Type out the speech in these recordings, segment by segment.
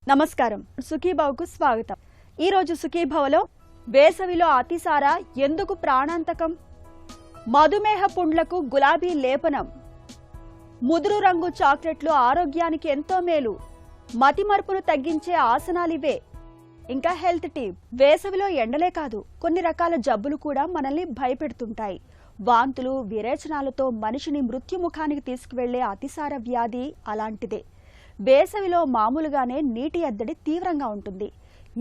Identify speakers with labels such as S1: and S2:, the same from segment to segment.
S1: నమస్కారం, సుఖీభావ్కు స్వాగతం. ఈరోజు సుఖీభావ్లో వేసవిలో అతిసార ఎందుకు ప్రాణాంతకం, మధుమేహ పుండ్లకు గులాబీ లేపనం, ముదురు రంగు చాక్లెట్లు ఆరోగ్యానికి ఎంతో మేలు, మతిమరుపును తగ్గించే ఆసనాలివే. ఇంకా హెల్త్ టిప్. వేసవిలో ఎండలే కాదు, కొన్ని రకాల జబ్బులు కూడా మనల్ని భయపెడుతుంటాయి. వాంతులు, విరేచనాలతో మనిషిని మృత్యుముఖానికి తీసుకువెళ్లే అతిసార వ్యాధి అలాంటిదే. వేసవిలో మామూలుగానే నీటి ఎద్దడి తీవ్రంగా ఉంటుంది.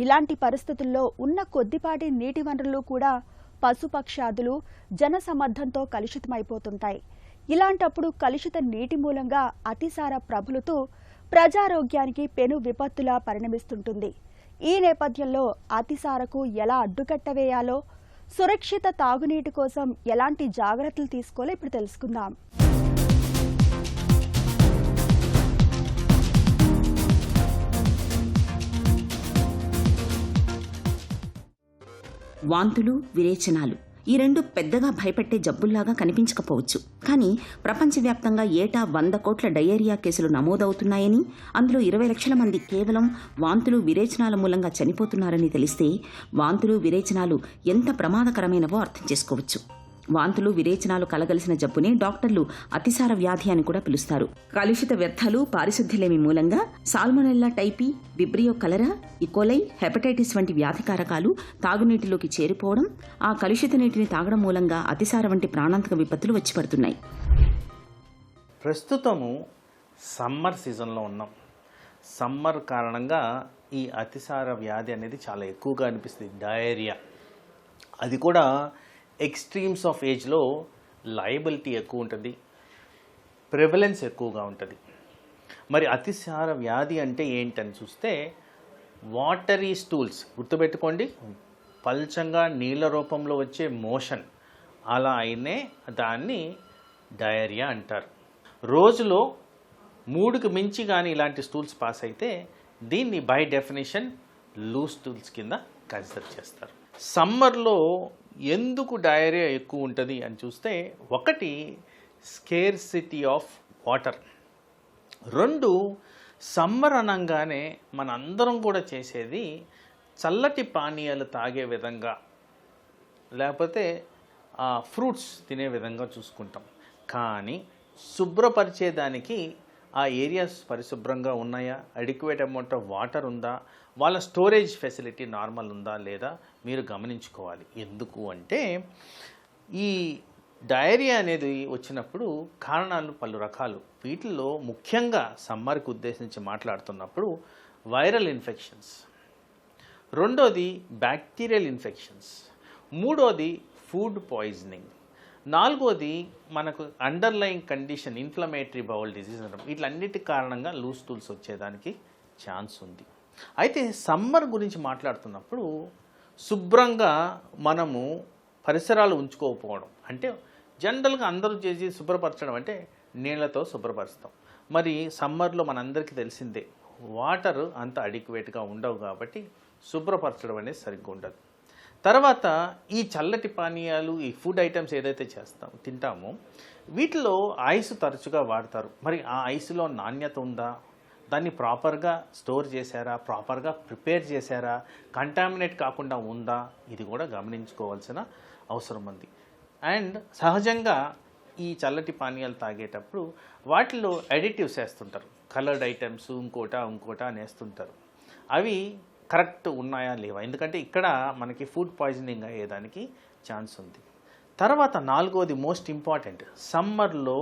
S1: ఇలాంటి పరిస్థితుల్లో ఉన్న కొద్దిపాటి నీటి వనరులు కూడా పశుపక్షాదులు జనసమ్మర్దంతో కలుషితమైపోతుంటాయి. ఇలాంటప్పుడు కలుషిత నీటి మూలంగా అతిసార ప్రబలుతూ ప్రజారోగ్యానికి పెను విపత్తులా పరిణమిస్తుంటుంది. ఈ నేపథ్యంలో అతిసారకు ఎలా అడ్డుకట్ట వేయాలో, సురక్షిత తాగునీటి కోసం ఎలాంటి జాగ్రత్తలు తీసుకోవాలో ఇప్పుడు తెలుసుకుందాం.
S2: వాంతులు, విరేచనాలు ఈ రెండు పెద్దగా భయపెట్టే జబ్బుల్లాగా కనిపించకపోవచ్చు. కానీ ప్రపంచవ్యాప్తంగా ఏటా 100 కోట్ల డయేరియా కేసులు నమోదవుతున్నాయని, అందులో 20 లక్షల మంది కేవలం వాంతులు, విరేచనాల మూలంగా చనిపోతున్నారని తెలిస్తే వాంతులు, విరేచనాలు ఎంత ప్రమాదకరమైనవో అర్థం చేసుకోవచ్చు. వాంతులు, విరేచనాలు కలగలిసిన జబ్బుని డాక్టర్లు అతిసార వ్యాధి అని కూడా పిలుస్తారు. కలుషిత వ్యర్థాలు, పారిశుద్ధ్యలేమి మూలంగా సాల్మొనెల్లా టైపీ, విబ్రియో కలరా, ఇకోలై, హెపటైటిస్ వంటి వ్యాధికారకాలు తాగునీటిలోకి చేరిపోవడం, ఆ కలుషిత నీటిని తాగడం మూలంగా అతిసార వంటి ప్రాణాంతక విపత్తులు వచ్చి పడుతున్నాయి.
S3: ప్రస్తుతము సమ్మర్ సీజన్లో ఉన్నాం. సమ్మర్ కారణంగా ఈ అతిసార వ్యాధి అనేది చాలా ఎక్కువగా అనిపిస్తుంది. డయేరియా, అది కూడా ఎక్స్ట్రీమ్స్ ఆఫ్ ఏజ్లో లయబిలిటీ ఎక్కువ ఉంటుంది, ప్రివలెన్స్ ఎక్కువగా ఉంటుంది. మరి అతిసార వ్యాధి అంటే ఏంటని చూస్తే వాటరీ స్టూల్స్, గుర్తుపెట్టుకోండి, పల్చంగా నీళ్ళ రూపంలో వచ్చే మోషన్, అలా అయినే దాన్ని డయేరియా అంటారు. రోజులో 3కి మించి కానీ ఇలాంటి స్టూల్స్ పాస్ అయితే దీన్ని బై డెఫినేషన్ లూజ్ స్టూల్స్ కింద కన్సిడర్ చేస్తారు. సమ్మర్లో ఎందుకు డయేరియా ఎక్కువ ఉంటుంది అని చూస్తే, ఒకటి స్కేర్సిటీ ఆఫ్ వాటర్, 2 సమ్మర్ అనగానే మనందరం కూడా చేసేది చల్లటి పానీయాలు తాగే విధంగా, లేకపోతే ఫ్రూట్స్ తినే విధంగా చూసుకుంటాం. కానీ శుభ్రపరిచేదానికి ఆ ఏరియాస్ పరిశుభ్రంగా ఉన్నాయా, అడిక్వేట్ అమౌంట్ ఆఫ్ వాటర్ ఉందా, వాళ్ళ స్టోరేజ్ ఫెసిలిటీ నార్మల్ ఉందా లేదా మీరు గమనించుకోవాలి. ఎందుకు అంటే ఈ డయేరియా అనేది వచ్చినప్పుడు కారణాలు పలు రకాలు. వీటిల్లో ముఖ్యంగా సమ్మర్కి ఉద్దేశించి మాట్లాడుతున్నప్పుడు వైరల్ ఇన్ఫెక్షన్స్, 2వది బ్యాక్టీరియల్ ఇన్ఫెక్షన్స్, 3వది ఫుడ్ పాయిజనింగ్, 4వది మనకు underlying condition inflammatory bowel disease అనడం. వీటిలన్నిటి కారణంగా లూజ్ స్టూల్స్ వచ్చేదానికి ఛాన్స్ ఉంది. అయితే సమ్మర్ గురించి మాట్లాడుతున్నప్పుడు శుభ్రంగా మనము పరిసరాలు ఉంచుకోకపోవడం, అంటే జనరల్గా అందరూ చేసి శుభ్రపరచడం అంటే నీళ్లతో శుభ్రపరుస్తాం. మరి సమ్మర్లో మనందరికీ తెలిసిందే వాటర్ అంత అడిక్వేట్గా ఉండవు, కాబట్టి శుభ్రపరచడం అనేది సరిగ్గా ఉండదు. తర్వాత ఈ చల్లటి పానీయాలు, ఈ ఫుడ్ ఐటమ్స్ ఏదైతే తింటామో వీటిలో ఐస్ తరచుగా వాడతారు. మరి ఆ ఐస్లో నాణ్యత ఉందా, దాన్ని ప్రాపర్గా స్టోర్ చేశారా, ప్రాపర్గా ప్రిపేర్ చేశారా, కంటామినేట్ కాకుండా ఉందా, ఇది కూడా గమనించుకోవాల్సిన అవసరం ఉంది. అండ్ సహజంగా ఈ చల్లటి పానీయాలు తాగేటప్పుడు వాటిలో అడిటివ్స్ వేస్తుంటారు, కలర్డ్ ఐటమ్స్, ఇంకోట అని వేస్తుంటారు. అవి కరెక్ట్ ఉన్నాయా లేవా, ఎందుకంటే ఇక్కడ మనకి ఫుడ్ పాయిజనింగ్ అయ్యేదానికి ఛాన్స్ ఉంది. తర్వాత 4వది మోస్ట్ ఇంపార్టెంట్, సమ్మర్లో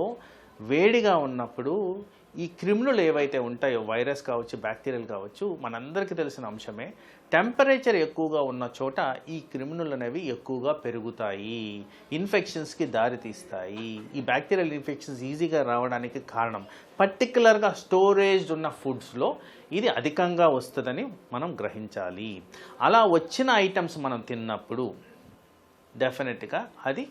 S3: వేడిగా ఉన్నప్పుడు ఈ క్రిములు ఏవైతే ఉంటాయో, వైరస్ కావచ్చు, బ్యాక్టీరియల్ కావచ్చు, మనందరికీ తెలిసిన అంశమే, టెంపరేచర్ ఎక్కువగా ఉన్న చోట ఈ క్రిములు అనేవి ఎక్కువగా పెరుగుతాయి, ఇన్ఫెక్షన్స్కి దారితీస్తాయి. ఈ బ్యాక్టీరియల్ ఇన్ఫెక్షన్స్ ఈజీగా రావడానికి కారణం పర్టికులర్గా స్టోరేజ్ ఉన్న ఫుడ్స్లో ఇది అధికంగా వస్తుందని మనం గ్రహించాలి. అలా వచ్చిన ఐటమ్స్ మనం తిన్నప్పుడు డెఫినెట్గా అది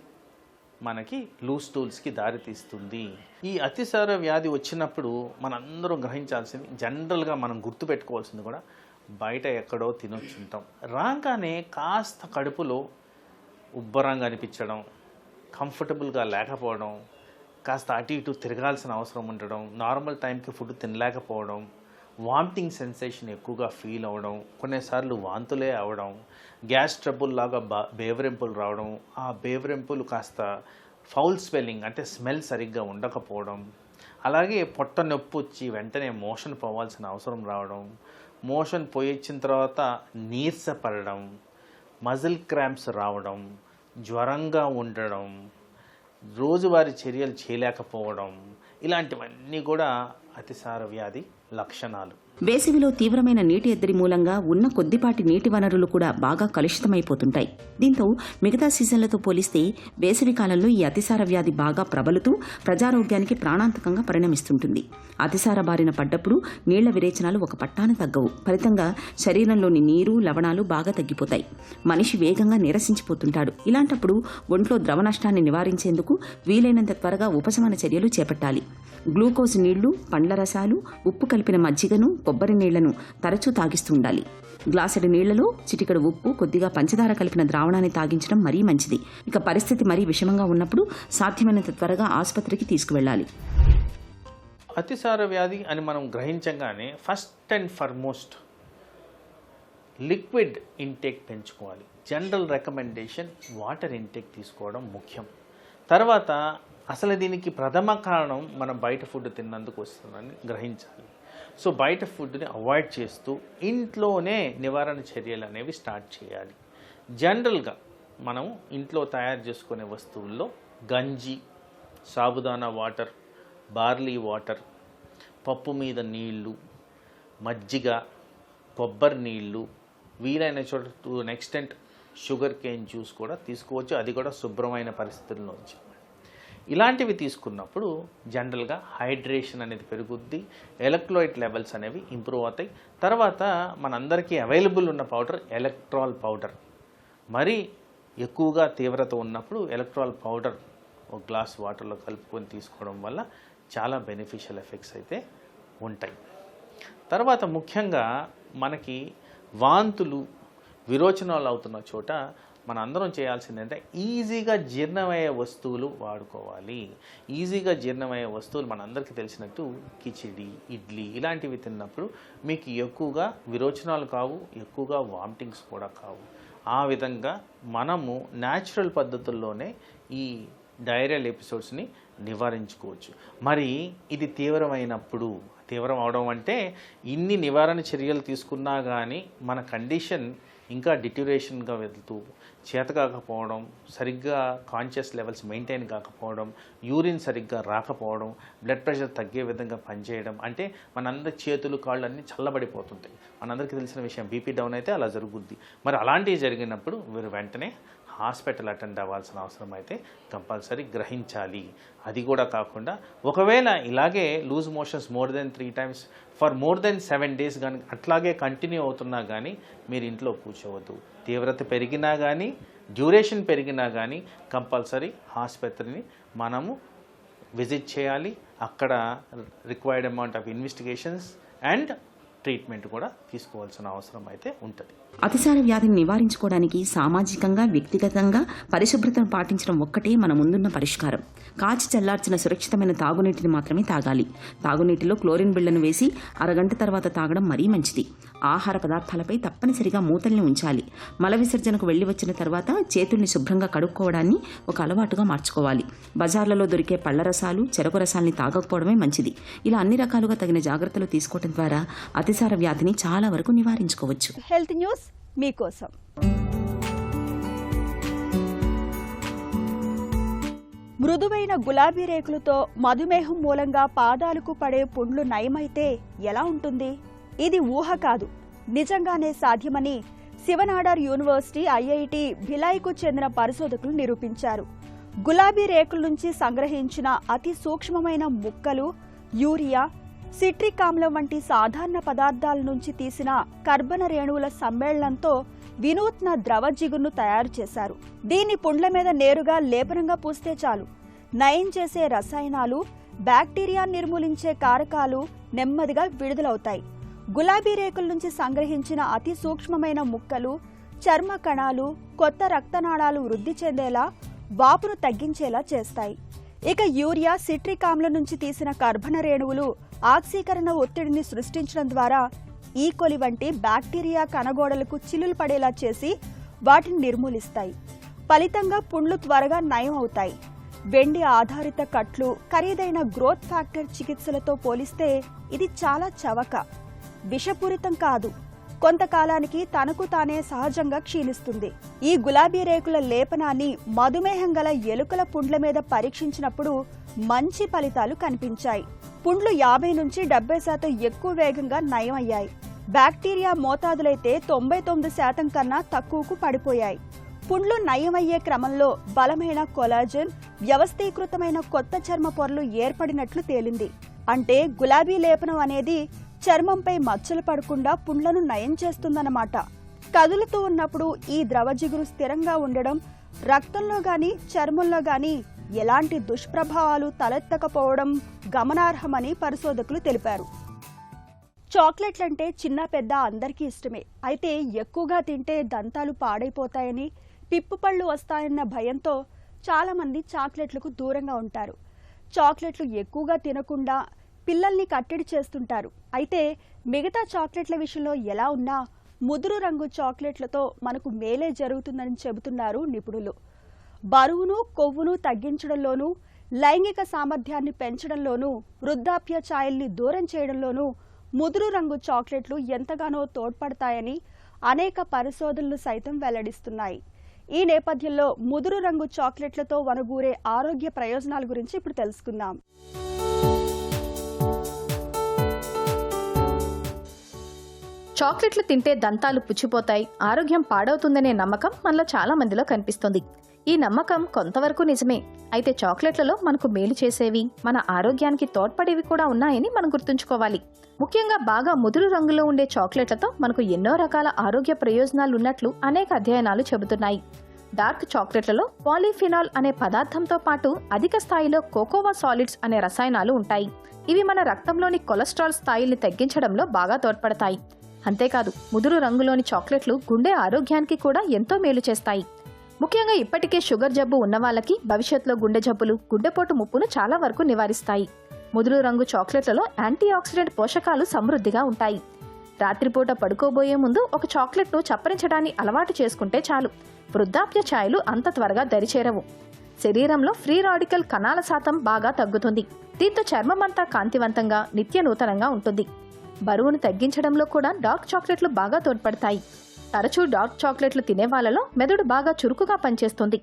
S3: మనకి లూజ్ స్టూల్స్కి దారితీస్తుంది. ఈ అతిసార వ్యాధి వచ్చినప్పుడు మనందరం గ్రహించాల్సింది, జనరల్గా మనం గుర్తుపెట్టుకోవాల్సింది కూడా, బయట ఎక్కడో తినొచ్చుంటాం, రాగానే కాస్త కడుపులో ఉబ్బరంగా అనిపించడం, కంఫర్టబుల్గా లేకపోవడం, కాస్త అటు ఇటు తిరగాల్సిన అవసరం ఉండడం, నార్మల్ టైంకి ఫుడ్ తినలేకపోవడం, వామిటింగ్ సెన్సేషన్ ఎక్కువగా ఫీల్ అవ్వడం, కొన్నిసార్లు వాంతులే అవ్వడం, గ్యాస్ ట్రబుల్ లాగా బేవరింపులు రావడం, ఆ బేవరింపులు కాస్త ఫౌల్ స్మెల్లింగ్ అంటే స్మెల్ సరిగ్గా ఉండకపోవడం, అలాగే పొట్ట నొప్పి వచ్చి వెంటనే మోషన్ పోవాల్సిన అవసరం రావడం, మోషన్ పోయొచ్చిన తర్వాత నీరసపడడం, మజిల్ క్రాంప్స్ రావడం, జ్వరంగా ఉండడం, రోజువారీ చర్యలు చేయలేకపోవడం, ఇలాంటివన్నీ కూడా అతిసార వ్యాధి లక్షణాలు.
S2: వేసవిలో తీవ్రమైన నీటి ఎద్దడి మూలంగా ఉన్న కొద్దిపాటి నీటి వనరులు కూడా బాగా కలుషితమైపోతుంటాయి. దీంతో మిగతా సీజన్లతో పోలిస్తే వేసవి కాలంలో ఈ అతిసార వ్యాధి బాగా ప్రబలుతూ ప్రజారోగ్యానికి ప్రాణాంతకంగా పరిణమిస్తుంటుంది. అతిసార బారిన పడ్డప్పుడు నీళ్ల విరేచనాలు ఒక పట్టాన తగ్గవు. ఫలితంగా శరీరంలోని నీరు, లవణాలు బాగా తగ్గిపోతాయి. మనిషి వేగంగా నీరసించిపోతుంటాడు. ఇలాంటప్పుడు ఒంట్లో ద్రవ నష్టాన్ని నివారించేందుకు వీలైనంత త్వరగా ఉపశమన చర్యలు చేపట్టాలి. గ్లూకోజ్ నీళ్లు, పండ్ల రసాలు, ఉప్పు కలిపిన మజ్జిగను, కొబ్బరి నీళ్లను తరచూ తాగిస్తుండాలి. గ్లాసుడి నీళ్లలో చిటికెడు ఉప్పు, కొద్దిగా పంచదార కలిపిన ద్రావణాన్ని తాగించడం మరీ మంచిది. ఇక పరిస్థితి మరీ విషమంగా ఉన్నప్పుడు సాధ్యమైనంత త్వరగా ఆసుపత్రికి తీసుకువెళ్లాలి.
S3: అతిసార వ్యాధి అని మనం గ్రహించగానే first and foremost liquid intake పెంచుకోవాలి. జనరల్ రికమెండేషన్ వాటర్ ఇంటేక్ తీసుకోవడం ముఖ్యం. తర్వాత అసలు దీనికి ప్రథమ కారణం మనం బయట ఫుడ్ తిన్నందుకు వస్తుందని గ్రహించాలి. సో బయట ఫుడ్ని అవాయిడ్ చేస్తూ ఇంట్లోనే నివారణ చర్యలు అనేవి స్టార్ట్ చేయాలి. జనరల్గా మనం ఇంట్లో తయారు చేసుకునే వస్తువుల్లో గంజి, సాబుదానా వాటర్, బార్లీ వాటర్, పప్పు మీద నీళ్లు, మజ్జిగ, కొబ్బరి నీళ్లు, వీలైన చోట to an extent sugar cane juice కూడా తీసుకోవచ్చు. అది కూడా శుభ్రమైన పరిస్థితుల్లోంచి. ఇలాంటివి తీసుకున్నప్పుడు జనరల్గా హైడ్రేషన్ అనేది పెరుగుద్ది, ఎలక్ట్రోలైట్ లెవెల్స్ అనేవి ఇంప్రూవ్ అవుతాయి. తర్వాత మనందరికీ అవైలబుల్ ఉన్న పౌడర్ ఎలక్ట్రాల్ పౌడర్. మరీ ఎక్కువగా తీవ్రత ఉన్నప్పుడు ఎలక్ట్రాల్ పౌడర్ ఒక గ్లాస్ వాటర్లో కలుపుకొని తీసుకోవడం వల్ల చాలా బెనిఫిషియల్ ఎఫెక్ట్స్ అయితే ఉంటాయి. తర్వాత ముఖ్యంగా మనకి వాంతులు, విరోచనాలు అవుతున్న చోట మన అందరం చేయాల్సిందంటే ఈజీగా జీర్ణమయ్యే వస్తువులు వాడుకోవాలి. ఈజీగా జీర్ణమయ్యే వస్తువులు మనందరికీ తెలిసినట్టు కిచిడి, ఇడ్లీ ఇలాంటివి తిన్నప్పుడు మీకు ఎక్కువగా విరోచనాలు కావు, ఎక్కువగా వామిటింగ్స్ కూడా కావు. ఆ విధంగా మనము న్యాచురల్ పద్ధతుల్లోనే ఈ డయేరియల్ ఎపిసోడ్స్ని నివారించుకోవచ్చు. మరి ఇది తీవ్రమైనప్పుడు, తీవ్రం అవడం అంటే ఇన్ని నివారణ చర్యలు తీసుకున్నా కానీ మన కండిషన్ ఇంకా డిట్యూరేషన్గా వెళ్తూ చేత కాకపోవడం, సరిగ్గా కాన్షియస్ లెవెల్స్ మెయింటైన్ కాకపోవడం, యూరిన్ సరిగ్గా రాకపోవడం, బ్లడ్ ప్రెషర్ తగ్గే విధంగా పనిచేయడం, అంటే మనందరి చేతులు కాళ్ళు అన్నీ చల్లబడిపోతుంటాయి. మనందరికీ తెలిసిన విషయం, బీపీ డౌన్ అయితే అలా జరుగుద్ది. మరి అలాంటివి జరిగినప్పుడు మీరు వెంటనే హాస్పిటల్ అటెండ్ అవ్వాల్సిన అవసరం అయితే కంపల్సరీ గ్రహించాలి. అది కూడా కాకుండా ఒకవేళ ఇలాగే loose motions more than 3 times for more than 7 days కానీ అట్లాగే కంటిన్యూ అవుతున్నా కానీ మీరు ఇంట్లో కూర్చోవద్దు. తీవ్రత పెరిగినా కానీ, డ్యూరేషన్ పెరిగినా కానీ కంపల్సరీ ఆసుపత్రిని మనము విజిట్ చేయాలి. అక్కడ required amount of investigations and treatment కూడా తీసుకోవాల్సిన అవసరం అయితే ఉంటుంది.
S2: అతిసార వ్యాధిని నివారించుకోవడానికి సామాజికంగా, వ్యక్తిగతంగా పరిశుభ్రతను పాటించడం ఒక్కటే మన ముందున్న పరిష్కారం. కాచి చల్లార్చిన సురక్షితమైన తాగునీటిని మాత్రమే తాగాలి. తాగునీటిలో క్లోరిన్ బిళ్లను వేసి అరగంట తర్వాత తాగడం మరీ మంచిది. ఆహార పదార్థాలపై తప్పనిసరిగా మూతల్ని ఉంచాలి. మల విసర్జనకు వెళ్లి వచ్చిన తర్వాత చేతుల్ని శుభ్రంగా కడుక్కోవడాన్ని ఒక అలవాటుగా మార్చుకోవాలి. బజార్లలో దొరికే పళ్ల రసాలు, చెరకు రసాల్ని తాగకపోవడమే మంచిది. ఇలా అన్ని రకాలుగా తగిన జాగ్రత్తలు తీసుకోవడం ద్వారా అతిసార వ్యాధిని చాలా వరకు నివారించుకోవచ్చు.
S1: హెల్త్ న్యూస్ మీకోసం. మృదువైన గులాబీ రేకులతో మధుమేహం మూలంగా పాదాలకు పడే పుండ్లు నయమైతే ఎలా ఉంటుంది? ఇది ఊహ కాదు, నిజంగానే సాధ్యమని శివనాడార్ యూనివర్సిటీ, ఐఐటి భిలాయ్కు చెందిన పరిశోధకులు నిరూపించారు. గులాబీ రేకుల నుంచి సంగ్రహించిన అతి సూక్ష్మమైన ముక్కలు, యూరియా, సిట్రిక్ ఆమ్లం వంటి సాధారణ పదార్థాల నుంచి తీసిన కర్బన రేణువుల సమ్మేళనంతో వినూత్న ద్రవ జిగురును తయారు చేశారు. దీన్ని పుండ్ల మీద నేరుగా లేపనంగా పూస్తే చాలు. నయం చేసే రసాయనాలు, బ్యాక్టీరియా నిర్మూలించే కారకాలు నెమ్మదిగా విడుదలవుతాయి. గులాబీ రేకుల నుంచి సంగ్రహించిన అతి సూక్ష్మమైన ముక్కలు చర్మ కణాలు కొత్త రక్తనాళాలు వృద్ధి చెందేలా, వాపును తగ్గించేలా చేస్తాయి. ఇక యూరియా, సిట్రిక్ ఆమ్లం నుంచి తీసిన కర్బన రేణువులు ఆక్సీకరణ ఒత్తిడిని సృష్టించడం ద్వారా ఈకోలి వంటి బ్యాక్టీరియా కణగోడలకు చిల్లులు పడేలా చేసి వాటిని నిర్మూలిస్తాయి. ఫలితంగా పుండ్లు త్వరగా నయం అవుతాయి. వెండి ఆధారిత కట్లు, ఖరీదైన గ్రోత్ ఫ్యాక్టర్ చికిత్సలతో పోలిస్తే ఇది చాలా చవక. విషపూరితం కాదు. కొంతకాలానికి తనకు తానే సహజంగా క్షీణిస్తుంది. ఈ గులాబీ రేకుల లేపనాన్ని మధుమేహం గల ఎలుకల పుండ్ల మీద పరీక్షించినప్పుడు మంచి ఫలితాలు కనిపించాయి. పుండ్లు 50 నుంచి 70% ఎక్కువ వేగంగా నయం అయ్యాయి. బ్యాక్టీరియా మోతాదులైతే 99% కన్నా తక్కువకు పడిపోయాయి. పుండ్లు నయమయ్యే క్రమంలో బలమైన కొలాజన్, వ్యవస్థీకృతమైన కొత్త చర్మ పొరలు ఏర్పడినట్లు తేలింది. అంటే గులాబీ లేపనం అనేది చర్మంపై మచ్చలు పడకుండా పుండ్లను నయం చేస్తుందన్నమాట. కదులుతూ ఉన్నప్పుడు ఈ ద్రవ జిగురు స్థిరంగా ఉండడం, రక్తంలో గాని చర్మంలో గాని ఎలాంటి దుష్ప్రభావాలు తలెత్తకపోవడం గమనార్హమని పరిశోధకులు తెలిపారు. చాక్లెట్లంటే చిన్న పెద్ద అందరికీ ఇష్టమే. అయితే ఎక్కువగా తింటే దంతాలు పాడైపోతాయని, పిప్పు పళ్ళు వస్తాయన్న భయంతో చాలా మంది చాక్లెట్లకు దూరంగా ఉంటారు. చాక్లెట్లు ఎక్కువగా తినకుండా పిల్లల్ని కట్టడి చేస్తుంటారు. అయితే మిగతా చాక్లెట్ల విషయంలో ఎలా ఉన్నా ముదురు రంగు చాక్లెట్లతో మనకు మేలే జరుగుతుందని చెబుతున్నారు నిపుణులు. బరువును, కొవ్వును తగ్గించడంలోనూ, లైంగిక సామర్థ్యాన్ని పెంచడంలోనూ, వృద్ధాప్య ఛాయల్ని దూరం చేయడంలోనూ ముదురు రంగు చాక్లెట్లు ఎంతగానో తోడ్పడతాయని అనేక పరిశోధనలు సైతం వెల్లడిస్తున్నాయి. ఈ నేపథ్యంలో ముదురు రంగు చాక్లెట్లతో వనగూరే ఆరోగ్య ప్రయోజనాల గురించి ఇప్పుడు తెలుసుకుందాం.
S4: చాక్లెట్లు తింటే దంతాలు పుచ్చిపోతాయి, ఆరోగ్యం పాడవుతుందనే నమ్మకం మనలో చాలా మందిలో కనిపిస్తుంది. ఈ నమ్మకం కొంతవరకు నిజమే. అయితే చాక్లెట్లలో మనకు మేలు చేసేవి, మన ఆరోగ్యానికి తోడ్పడేవి కూడా ఉన్నాయని మనం గుర్తుంచుకోవాలి. ముఖ్యంగా బాగా ముదురు రంగులో ఉండే చాక్లెట్లతో మనకు ఎన్నో రకాల ఆరోగ్య ప్రయోజనాలున్నట్లు అనేక అధ్యయనాలు చెబుతున్నాయి. డార్క్ చాక్లెట్లలో పాలీఫినాల్ అనే పదార్థంతో పాటు అధిక స్థాయిలో కోకోవా సాలిడ్స్ అనే రసాయనాలు ఉంటాయి. ఇవి మన రక్తంలోని కొలెస్ట్రాల్ స్థాయిల్ని తగ్గించడంలో బాగా తోడ్పడతాయి. అంతేకాదు, ముదురు రంగులోని చాక్లెట్లు గుండె ఆరోగ్యానికి కూడా ఎంతో మేలు చేస్తాయి. ముఖ్యంగా ఇప్పటికే షుగర్ జబ్బు ఉన్న వాళ్ళకి భవిష్యత్తులో గుండె జబ్బులు, గుండెపోటు ముప్పును చాలా వరకు నివారిస్తాయి. ముదురు రంగు చాక్లెట్లలో యాంటీ ఆక్సిడెంట్ పోషకాలు సమృద్ధిగా ఉంటాయి. రాత్రిపూట పడుకోబోయే ముందు ఒక చాక్లెట్ను చప్పరించడాన్ని అలవాటు చేసుకుంటే చాలు, వృద్ధాప్య ఛాయలు అంత త్వరగా దరిచేరవు. శరీరంలో ఫ్రీ రాడికల్ కణాల శాతం బాగా తగ్గుతుంది. దీంతో చర్మమంతా కాంతివంతంగా, నిత్య నూతనంగా ఉంటుంది. బరువును తగ్గించడంలో కూడా డార్క్ చాక్లెట్లు బాగా తోడ్పడతాయి. తరచూ డార్క్ చాక్లెట్లు తినే వాళ్లలో మెదడు బాగా చురుకుగా పనిచేస్తుంది.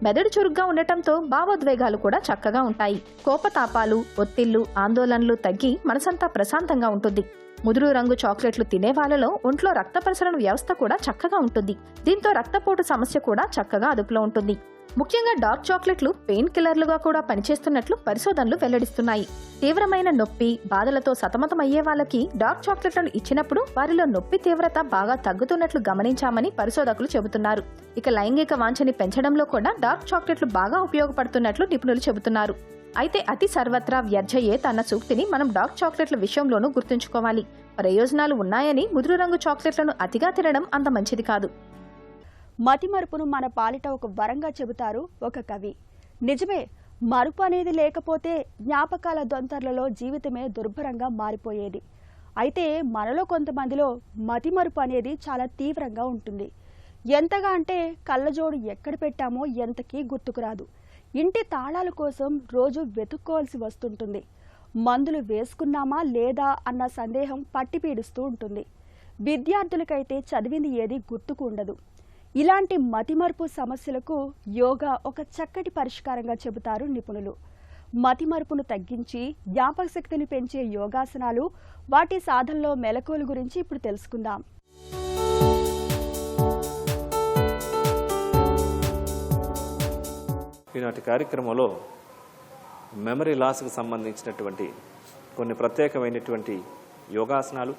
S4: మెదడు చురుగ్గా ఉండటంతో భావోద్వేగాలు కూడా చక్కగా ఉంటాయి. కోపతాపాలు, ఒత్తిళ్లు, ఆందోళనలు తగ్గి మనసంతా ప్రశాంతంగా ఉంటుంది. ముదురు రంగు చాక్లెట్లు తినే వాళ్లలో ఒంట్లో రక్త ప్రసరణ వ్యవస్థ కూడా చక్కగా ఉంటుంది. దీంతో రక్తపోటు సమస్య కూడా చక్కగా అదుపులో ఉంటుంది. ముఖ్యంగా డార్క్ చాక్లెట్లు పెయిన్ కిల్లర్లుగా కూడా పనిచేస్తున్నట్లు పరిశోధనలు వెల్లడిస్తున్నాయి. తీవ్రమైన నొప్పి, బాధలతో సతమతమయ్యే వాళ్ళకి డార్క్ చాక్లెట్లను ఇచ్చినప్పుడు వారిలో నొప్పి తీవ్రత బాగా తగ్గుతున్నట్లు గమనించామని పరిశోధకులు చెబుతున్నారు. ఇక లైంగిక వాంఛని పెంచడంలో కూడా డార్క్ చాక్లెట్లు బాగా ఉపయోగపడుతున్నట్లు నిపుణులు చెబుతున్నారు. అయితే అతి సర్వత్రా వ్యర్థయే తన సూక్తిని మనం డార్క్ చాక్లెట్ల విషయంలోనూ గుర్తుంచుకోవాలి. ప్రయోజనాలు ఉన్నాయని ముదురు రంగు చాక్లెట్లను అతిగా తినడం అంత మంచిది కాదు.
S1: మతిమరుపును మన పాలిట ఒక వరంగా చెబుతారు ఒక కవి. నిజమే, మరుపు అనేది లేకపోతే జ్ఞాపకాల దొంతర్లలో జీవితమే దుర్భరంగా మారిపోయేది. అయితే మనలో కొంతమందిలో మతిమరుపు అనేది చాలా తీవ్రంగా ఉంటుంది. ఎంతగా అంటే కళ్ళజోడు ఎక్కడ పెట్టామో ఎంతకీ గుర్తుకురాదు. ఇంటి తాళాల కోసం రోజు వెతుక్కోవాల్సి వస్తుంటుంది. మందులు వేసుకున్నామా లేదా అన్న సందేహం పట్టి పీడిస్తూ ఉంటుంది. విద్యార్థులకైతే చదివింది ఏది గుర్తుకు ఉండదు. ఇలాంటి మతిమరుపు సమస్యలకు యోగా ఒక చక్కటి పరిష్కారంగా చెబుతారు నిపుణులు. మతిమరుపును తగ్గించి జ్ఞాపక శక్తిని పెంచే యోగాసనాలు, వాటి సాధనలో మెలకువల గురించి ఇప్పుడు తెలుసుకుందాం.
S5: ఈనాటి కార్యక్రమంలో మెమరీ లాస్కి సంబంధించినటువంటి కొన్ని ప్రత్యేకమైనటువంటి యోగాసనాలు,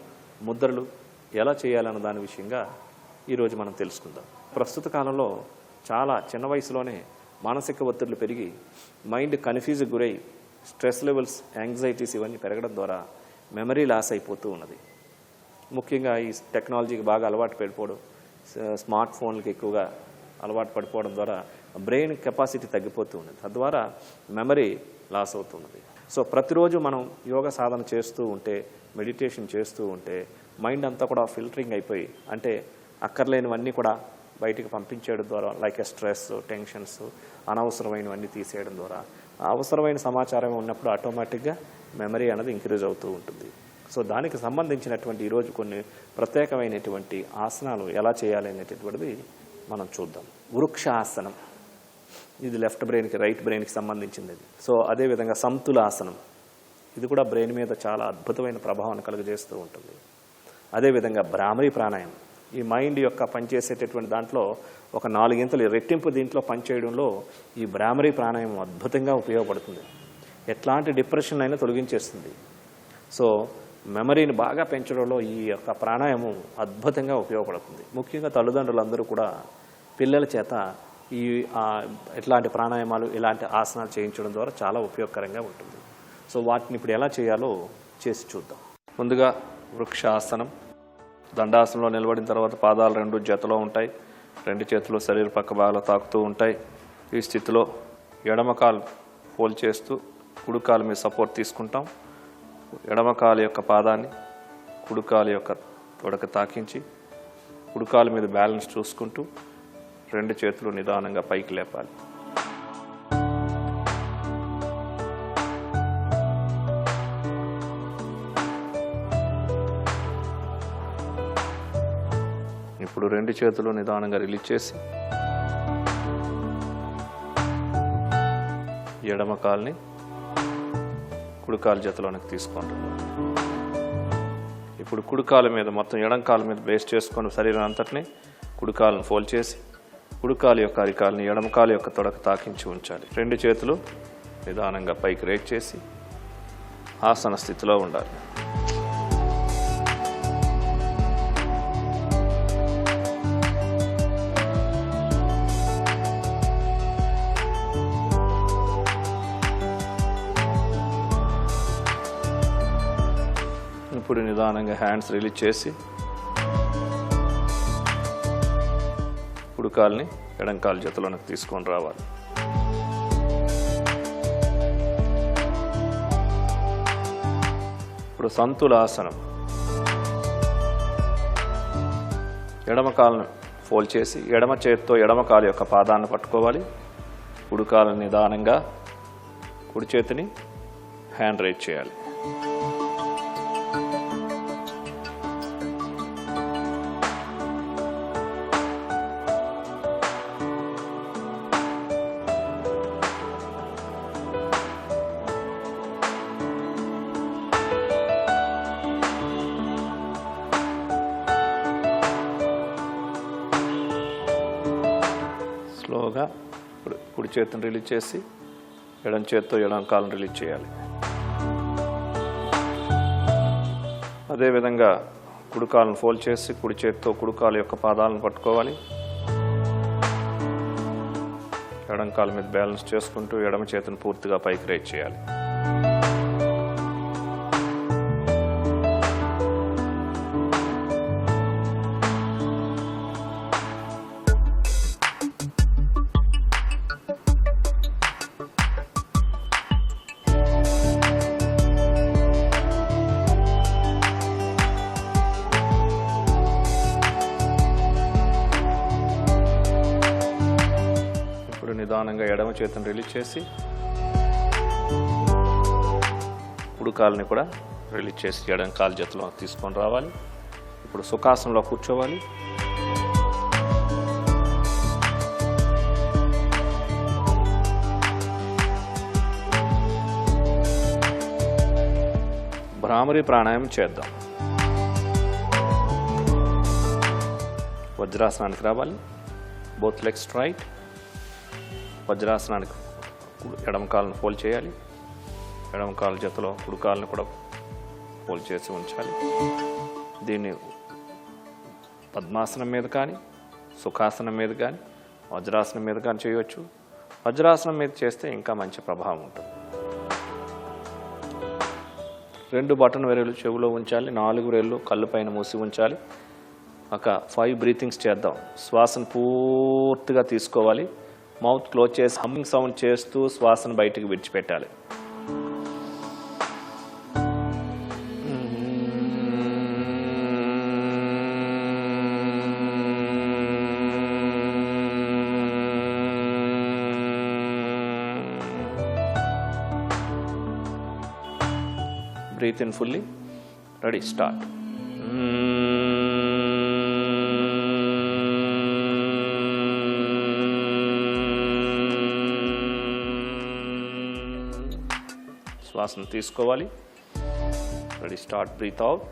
S5: ముద్రలు ఎలా చేయాలన్న దాని విషయంగా ఈరోజు మనం తెలుసుకుందాం. ప్రస్తుత కాలంలో చాలా చిన్న వయసులోనే మానసిక ఒత్తిళ్లు పెరిగి మైండ్ కన్ఫ్యూజ్కి గురై స్ట్రెస్ లెవెల్స్, యాంగ్జైటీస్ ఇవన్నీ పెరగడం ద్వారా మెమరీ లాస్ అయిపోతూ ఉన్నది. ముఖ్యంగా ఈ టెక్నాలజీకి బాగా అలవాటు పడిపోవడం, స్మార్ట్ ఫోన్లకి ఎక్కువగా అలవాటు పడిపోవడం ద్వారా బ్రెయిన్ కెపాసిటీ తగ్గిపోతూ ఉన్నది. తద్వారా మెమరీ లాస్ అవుతున్నది. సో ప్రతిరోజు మనం యోగ సాధన చేస్తూ ఉంటే, మెడిటేషన్ చేస్తూ ఉంటే మైండ్ అంతా కూడా ఫిల్టరింగ్ అయిపోయి, అంటే అక్కర్లేనివన్నీ కూడా బయటికి పంపించేయడం ద్వారా, లైక్ స్ట్రెస్, టెన్షన్స్, అనవసరమైనవన్నీ తీసేయడం ద్వారా అవసరమైన సమాచారం ఉన్నప్పుడు ఆటోమేటిక్గా మెమరీ అనేది ఇంక్రీజ్ అవుతూ ఉంటుంది. సో దానికి సంబంధించినటువంటి ఈరోజు కొన్ని ప్రత్యేకమైనటువంటి ఆసనాలు ఎలా చేయాలి అనేటటువంటిది మనం చూద్దాం. వృక్షాసనం, ఇది లెఫ్ట్ బ్రెయిన్కి, రైట్ బ్రెయిన్కి సంబంధించింది. సో అదేవిధంగా సంతులాసనం, ఇది కూడా బ్రెయిన్ మీద చాలా అద్భుతమైన ప్రభావాన్ని కలుగజేస్తూ ఉంటుంది. అదేవిధంగా భ్రామరీ ప్రాణాయామం, ఈ మైండ్ యొక్క పనిచేసేటటువంటి దాంట్లో ఒక 4 ఇంతలు రెట్టింపు దీంట్లో పనిచేయడంలో ఈ భ్రామరీ ప్రాణాయామం అద్భుతంగా ఉపయోగపడుతుంది. ఎట్లాంటి డిప్రెషన్ అయినా తొలగించేస్తుంది. సో మెమరీని బాగా పెంచడంలో ఈ యొక్క ప్రాణాయామం అద్భుతంగా ఉపయోగపడుతుంది. ముఖ్యంగా తల్లిదండ్రులందరూ కూడా పిల్లల చేత ఈ ఇట్లాంటి ప్రాణాయామాలు, ఇలాంటి ఆసనాలు చేయించడం ద్వారా చాలా ఉపయోగకరంగా ఉంటుంది. సో వాటిని ఇప్పుడు ఎలా చేయాలో చేసి చూద్దాం. ముందుగా వృక్షాసనం, దండాసనంలో నిలబడిన తర్వాత పాదాలు 2 జతలో ఉంటాయి, 2 చేతులు శరీర పక్క భాగాలు తాకుతూ ఉంటాయి. ఈ స్థితిలో ఎడమ కాలు ఫోల్డ్ చేస్తూ కుడి కాలు మీద సపోర్ట్ తీసుకుంటాం. ఎడమ కాలు యొక్క పాదాన్ని కుడి కాలు యొక్క తొడక తాకించి కుడి కాలు మీద బ్యాలెన్స్ చూసుకుంటూ 2 చేతులు నిదానంగా పైకి లేపాలి. ఇప్పుడు 2 చేతులు నిదానంగా రిలీజ్ చేసి ఎడమ కాలుని కుడి కాలు జతలోనికి తీసుకుంటాం. ఇప్పుడు కుడి కాలు మీద, మొత్తం ఎడం కాలు మీద బేస్ చేసుకొని శరీరం అంతటిని కుడి కాలును ఫోల్డ్ చేసి కుడి కాలు యొక్క అరికాలని ఎడమ కాలు యొక్క తొడక తాకించి ఉంచాలి. 2 చేతులు నిదానంగా పైకి రేట్ చేసి ఆసన స్థితిలో ఉండాలి. ఇప్పుడు నిదానంగా హ్యాండ్స్ రిలీజ్ చేసి కుడి కాలుని ఎడం కాలు జతలోనికి తీసుకొని రావాలి. ఇప్పుడు సంతులాసనం, ఎడమ కాలును ఫోల్డ్ చేసి ఎడమ చేతితో ఎడమ కాలు యొక్క పాదాన్ని పట్టుకోవాలి. కుడి కాలుని నిదానంగా కుడి చేతిని హ్యాండ్ రైజ్ చేయాలి. స్లోగా కుడి చేతిని రిలీజ్ చేసి ఎడం చేతితో ఎడం కాలుని రిలీజ్ చేయాలి. అదేవిధంగా కుడి కాలును ఫోల్డ్ చేసి కుడి చేతితో కుడి కాలు యొక్క పాదాలను పట్టుకోవాలి. ఎడం కాలు మీద బ్యాలెన్స్ చేసుకుంటూ ఎడమ చేతిని పూర్తిగా పైకి రేజ్ చేయాలి. నిదానంగా ఎడమ చేతిని రిలీజ్ చేసి కుడి కాలుని కూడా రిలీజ్ చేసి ఎడం కాలు జతలో తీసుకొని రావాలి. ఇప్పుడు సుఖాసనంలో కూర్చోవాలి. భ్రామరీ ప్రాణాయామం చేద్దాం. వజ్రాసనానికి రావాలి. Both legs straight. వజ్రాసనానికి ఎడమ కాలును ఫోల్డ్ చేయాలి. ఎడమ కాలు జతలో కుడి కాలును కూడా ఫోల్డ్ చేసి ఉంచాలి. దీన్ని పద్మాసనం మీద కానీ, సుఖాసనం మీద కానీ, వజ్రాసనం మీద కానీ చేయవచ్చు. వజ్రాసనం మీద చేస్తే ఇంకా మంచి ప్రభావం ఉంటుంది. 2 బటన్ వేరేలు చెవులో ఉంచాలి. 4 వేళ్ళు కళ్ళు పైన మూసి ఉంచాలి. ఒక 5 బ్రీతింగ్స్ చేద్దాం. శ్వాసను పూర్తిగా తీసుకోవాలి. మౌత్ క్లోజ్ చేసి హమ్మింగ్ సౌండ్ చేస్తూ శ్వాసను బయటికి విడిచిపెట్టాలి. Breathe in fully. Ready, start. శ్వాసను తీసుకోవాలి. Ready, start. Breathe out.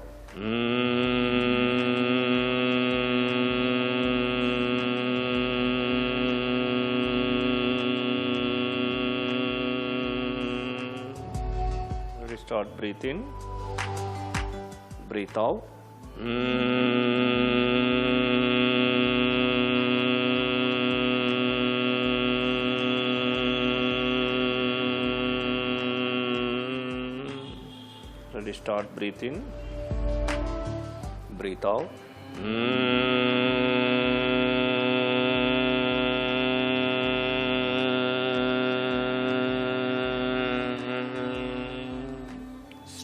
S5: Ready, start. Breathe in. Breathe out. Ready, start. Breathe in. Breathe out.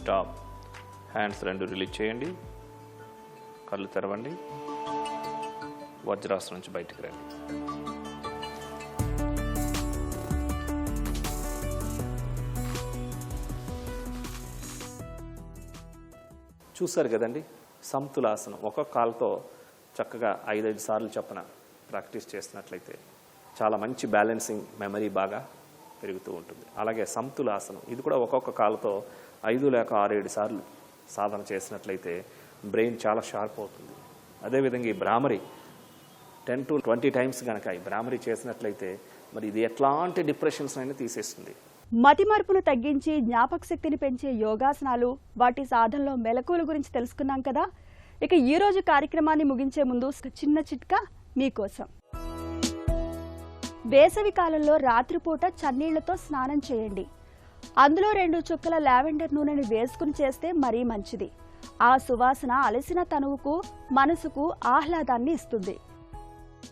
S5: Stop. Hands రెండు రిలీజ్ చేయండి. కళ్ళు తెరవండి. వజ్రాసనం నుంచి బయటికి రండి. చూశారు కదండి, సమతులాసనం. ఒక్కొక్క కాలుతో చక్కగా 5 సార్లు చొప్పున ప్రాక్టీస్ చేసినట్లయితే చాలా మంచి బ్యాలెన్సింగ్ మెమరీ బాగా పెరుగుతూ ఉంటుంది. అలాగే సమతులాసనం, ఇది కూడా ఒక్కొక్క కాలుతో 5 లేక 6-7 సార్లు సాధన చేసినట్లయితే బ్రెయిన్ చాలా షార్ప్ అవుతుంది. అదేవిధంగా ఈ భ్రామరి 10 to 20 టైమ్స్ కనుక ఈ భ్రామరి చేసినట్లయితే మరి ఇది ఎట్లాంటి డిప్రెషన్స్ అయినా తీసేస్తుంది.
S1: మతిమరుపును తగ్గించి జ్ఞాపక శక్తిని పెంచే యోగాసనాలు, వాటి సాధనలో మెలకువల గురించి తెలుసుకున్నాం కదా. ఇక ఈ రోజు కార్యక్రమాన్ని ముగించే ముందు చిన్న చిట్కా మీకోసం. వేసవి కాలంలో రాత్రిపూట చన్నీళ్లతో స్నానం చేయండి. అందులో 2 చుక్కల లావెండర్ నూనెని వేసుకుని చేస్తే మరీ మంచిది. ఆ సువాసన అలసిన తనువుకు, మనసుకు ఆహ్లాదాన్ని ఇస్తుంది.